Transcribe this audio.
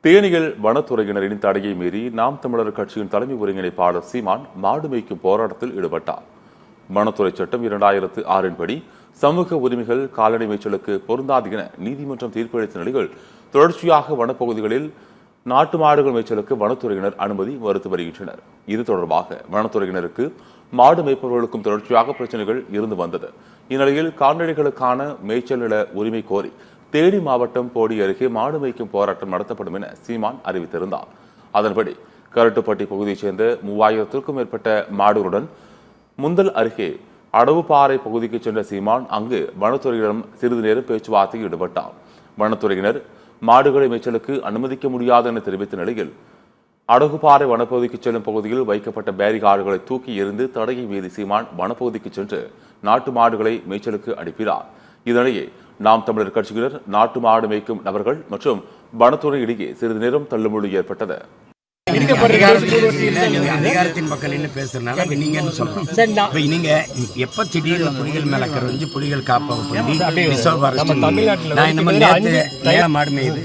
தேனியில் வனத்துறையினரின் தடையை மீறி நாம் தமிழர் கட்சியின் தலைமை ஒருங்கிணைப்பாளர் சீமான் மாடு மேய்க்கும் போராட்டத்தில் ஈடுபட்டார். வனத்துறை சட்டம் 2006 படி சமூக உரிமைகள் கால்நடை மேய்ச்சலுக்கு பொருந்தாது என நீதிமன்றம் தீர்ப்பளித்த நிலையில் தொடர்ச்சியாக வனப்பகுதிகளில் நாட்டு மாடுகள் மேய்ச்சலுக்கு வனத்துறையினர் அனுமதி மறுத்து வருகின்றனர். இது தொடர்பாக வனத்துறையினருக்கு மாடு மேய்ப்பவர்களுக்கும் தொடர்ச்சியாக பிரச்சனைகள் இருந்து வந்தது. இந்நிலையில் கால்நடைகளுக்கான மேய்ச்சல் நில உரிமை கோரி தேனி மாவட்டம் போடி அருகே மாடு மேய்க்கும் போராட்டம் நடத்தப்படும் என சீமான் அறிவித்திருந்தார். அதன்படி கரட்டுப்பட்டி பகுதியைச் சேர்ந்த 3000க்கும் மேற்பட்ட மாடுகளுடன் முந்தல் அருகே அடவுப்பாறை பகுதிக்கு சென்ற சீமான் அங்கு வனத்துறையினரிடம் சிறிது நேரம் பேச்சுவார்த்தையில் ஈடுபட்டார். வனத்துறையினர் மாடுகளை மேய்ச்சலுக்கு அனுமதிக்க முடியாது என தெரிவித்த நிலையில் அடகுப்பாறை வனப்பகுதிக்கு செல்லும் பகுதியில் வைக்கப்பட்ட பேரிகார்டுகளை தூக்கி எறிந்து தடையை மீறி சீமான் வனப்பகுதிக்கு சென்று நாட்டு மாடுகளை மேய்ச்சலுக்கு அனுப்பினார். இதனிடையே நாம் தமிழர் கட்சியினர் நாட்டு மாடு மேய்க்கும் நபர்கள் மற்றும் வனத்துறை இடையே சிறிது நேரம் தள்ளுமுள்ளு ஏற்பட்டது. அதிகாரத்தின் பக்கம் நின்று பேசுறதுனால நீங்க சொல்லணும். நீங்க எப்ப திடீர்னு புலிகள் மேல கரைஞ்சு புலிகள் காப்ப நான் இந்த மாதிரி நேரம் மாடு மேயுது.